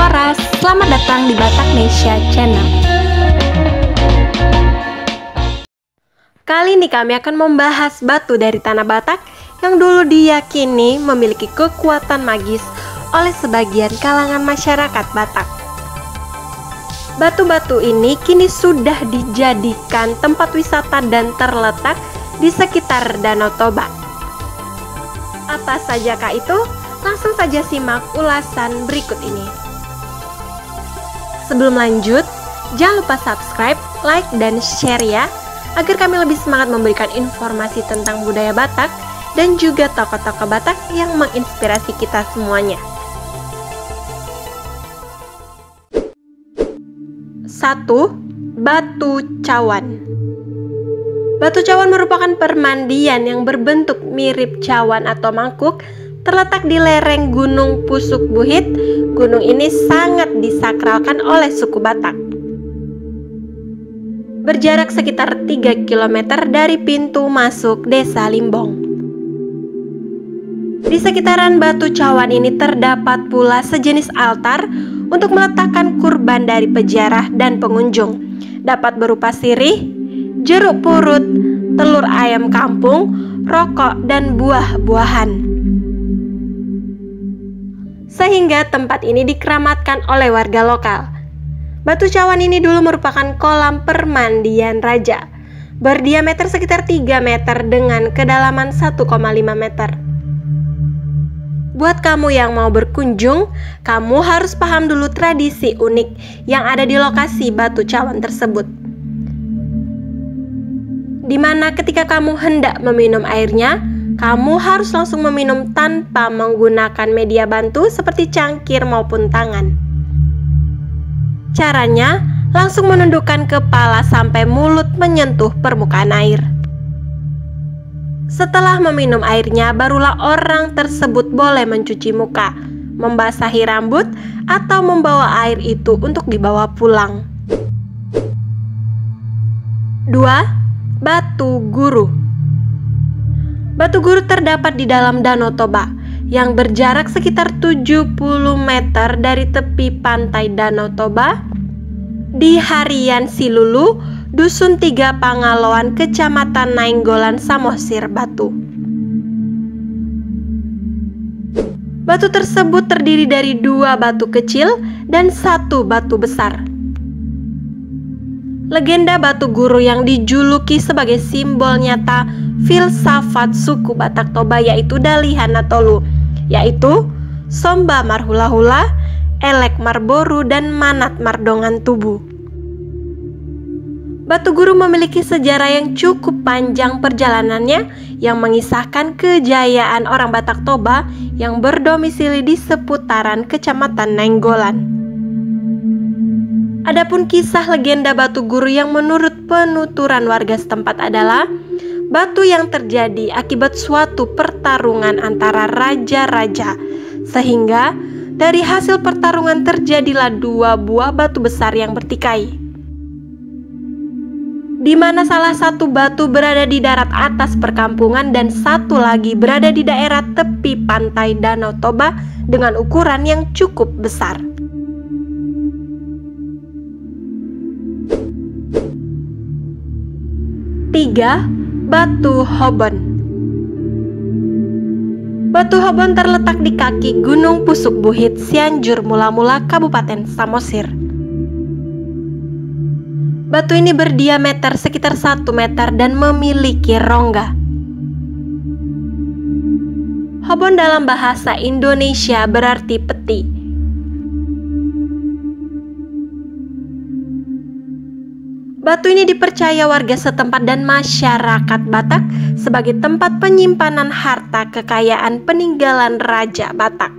Laras, selamat datang di Bataknesia Channel. Kali ini kami akan membahas batu dari tanah Batak yang dulu diyakini memiliki kekuatan magis oleh sebagian kalangan masyarakat Batak. Batu-batu ini kini sudah dijadikan tempat wisata dan terletak di sekitar Danau Toba. Apa sajakah itu? Langsung saja simak ulasan berikut ini. Sebelum lanjut, jangan lupa subscribe, like, dan share ya, agar kami lebih semangat memberikan informasi tentang budaya Batak dan juga tokoh-tokoh Batak yang menginspirasi kita semuanya. 1. Batu Cawan. Batu cawan merupakan permandian yang berbentuk mirip cawan atau mangkuk, terletak di lereng Gunung Pusuk Buhit. Gunung ini sangat disakralkan oleh suku Batak. Berjarak sekitar 3 km dari pintu masuk Desa Limbong. Di sekitaran batu cawan ini terdapat pula sejenis altar untuk meletakkan kurban dari peziarah dan pengunjung. Dapat berupa sirih, jeruk purut, telur ayam kampung, rokok, dan buah-buahan. Sehingga tempat ini dikeramatkan oleh warga lokal. Batu cawan ini dulu merupakan kolam permandian raja, berdiameter sekitar 3 meter dengan kedalaman 1,5 meter. Buat kamu yang mau berkunjung, kamu harus paham dulu tradisi unik yang ada di lokasi batu cawan tersebut. Di mana ketika kamu hendak meminum airnya, kamu harus langsung meminum tanpa menggunakan media bantu seperti cangkir maupun tangan. Caranya, langsung menundukkan kepala sampai mulut menyentuh permukaan air. Setelah meminum airnya, barulah orang tersebut boleh mencuci muka, membasahi rambut, atau membawa air itu untuk dibawa pulang. 2. Batu Guru. Batu Guru terdapat di dalam Danau Toba yang berjarak sekitar 70 meter dari tepi pantai Danau Toba di Harian Silulu, Dusun 3 Pangaloan, Kecamatan Nainggolan, Samosir, Batu. Batu tersebut terdiri dari 2 batu kecil dan 1 batu besar. Legenda Batu Guru yang dijuluki sebagai simbol nyata filsafat suku Batak Toba yaitu Dalihana Tolu, yaitu Somba Marhula-hula, Elek Marboru, dan Manat Mardongan Tubu. Batu Guru memiliki sejarah yang cukup panjang perjalanannya yang mengisahkan kejayaan orang Batak Toba yang berdomisili di seputaran Kecamatan Nainggolan. Adapun kisah legenda Batu Guru yang menurut penuturan warga setempat adalah batu yang terjadi akibat suatu pertarungan antara raja-raja, sehingga dari hasil pertarungan terjadilah 2 buah batu besar yang bertikai, di mana salah satu batu berada di darat atas perkampungan dan satu lagi berada di daerah tepi pantai Danau Toba dengan ukuran yang cukup besar. 3. Batu Hobon. Batu Hobon terletak di kaki Gunung Pusuk Buhit, Cianjur Mula-Mula, Kabupaten Samosir. Batu ini berdiameter sekitar 1 meter dan memiliki rongga. Hobon dalam bahasa Indonesia berarti peti. Batu ini dipercaya warga setempat dan masyarakat Batak sebagai tempat penyimpanan harta kekayaan peninggalan Raja Batak.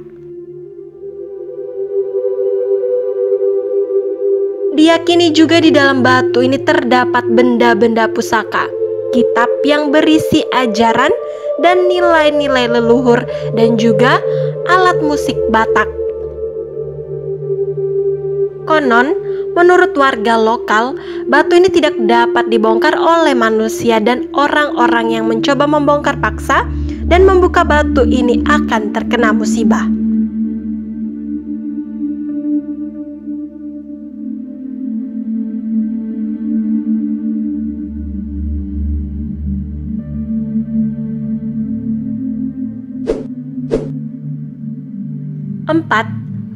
Diyakini juga di dalam batu ini terdapat benda-benda pusaka, kitab yang berisi ajaran dan nilai-nilai leluhur, dan juga alat musik Batak. Konon, menurut warga lokal, batu ini tidak dapat dibongkar oleh manusia dan orang-orang yang mencoba membongkar paksa dan membuka batu ini akan terkena musibah.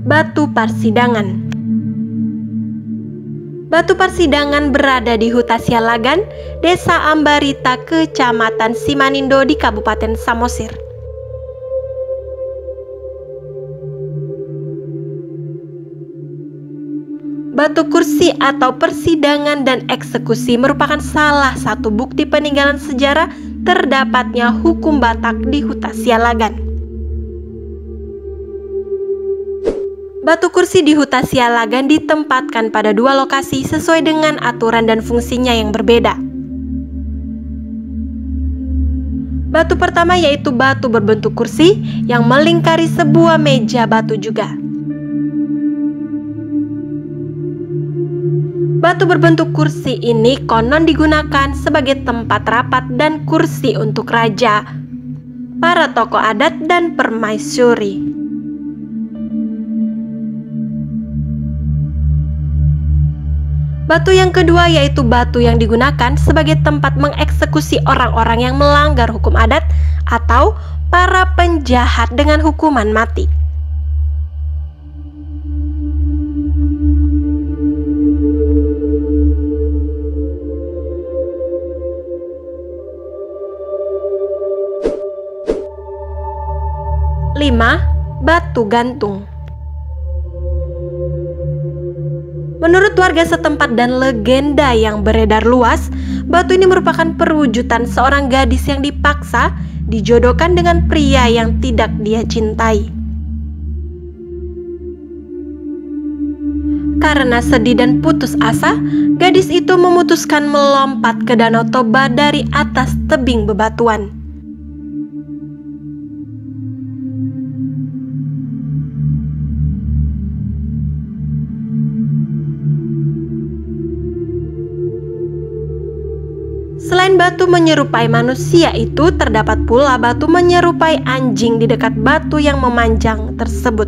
Batu Parsidangan. Batu Parsidangan berada di Huta Sialagan, Desa Ambarita, Kecamatan Simanindo di Kabupaten Samosir. Batu kursi atau persidangan dan eksekusi merupakan salah satu bukti peninggalan sejarah terdapatnya hukum Batak di Huta Sialagan. Batu kursi di Huta Sialagan ditempatkan pada dua lokasi sesuai dengan aturan dan fungsinya yang berbeda. Batu pertama yaitu batu berbentuk kursi yang melingkari sebuah meja batu juga. Batu berbentuk kursi ini konon digunakan sebagai tempat rapat dan kursi untuk raja, para tokoh adat, dan permaisuri. Batu yang kedua yaitu batu yang digunakan sebagai tempat mengeksekusi orang-orang yang melanggar hukum adat atau para penjahat dengan hukuman mati. Lima, batu gantung. Menurut warga setempat dan legenda yang beredar luas, batu ini merupakan perwujudan seorang gadis yang dipaksa dijodohkan dengan pria yang tidak dia cintai. Karena sedih dan putus asa, gadis itu memutuskan melompat ke Danau Toba dari atas tebing bebatuan. Selain batu menyerupai manusia itu, terdapat pula batu menyerupai anjing di dekat batu yang memanjang tersebut.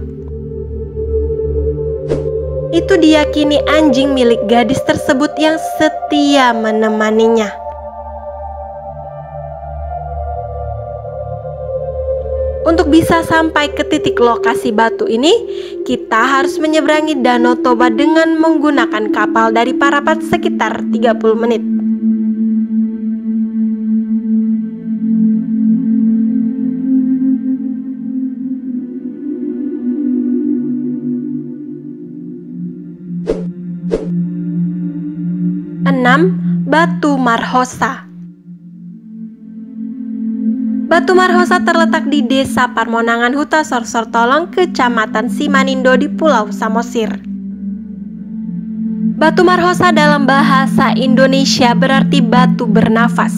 Itu diyakini anjing milik gadis tersebut yang setia menemaninya. Untuk bisa sampai ke titik lokasi batu ini, kita harus menyeberangi Danau Toba dengan menggunakan kapal dari Parapat sekitar 30 menit. Batu Marhosa. Batu Marhosa terletak di Desa Parmonangan, Huta Sorsor Tolong, Kecamatan Simanindo di Pulau Samosir. Batu Marhosa dalam bahasa Indonesia berarti batu bernafas.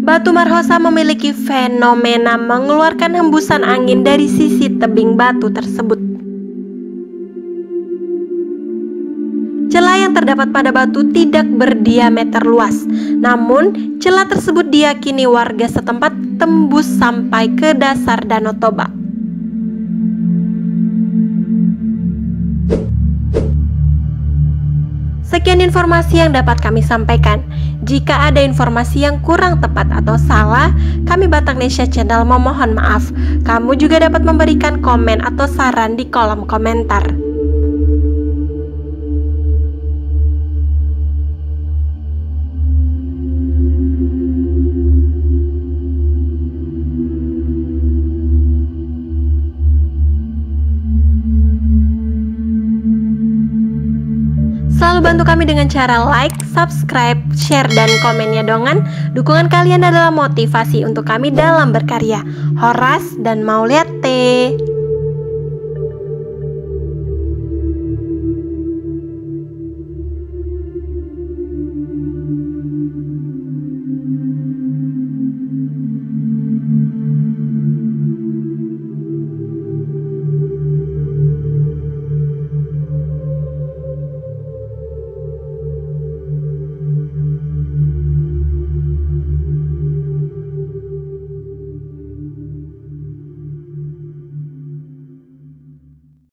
Batu Marhosa memiliki fenomena mengeluarkan hembusan angin dari sisi tebing batu tersebut. Celah yang terdapat pada batu tidak berdiameter luas, namun celah tersebut diyakini warga setempat tembus sampai ke dasar Danau Toba. Sekian informasi yang dapat kami sampaikan. Jika ada informasi yang kurang tepat atau salah, kami Bataknesia Channel memohon maaf. Kamu juga dapat memberikan komen atau saran di kolom komentar. Selalu bantu kami dengan cara like, subscribe, share, dan komennya dongan. Dukungan kalian adalah motivasi untuk kami dalam berkarya. Horas dan Mauliate.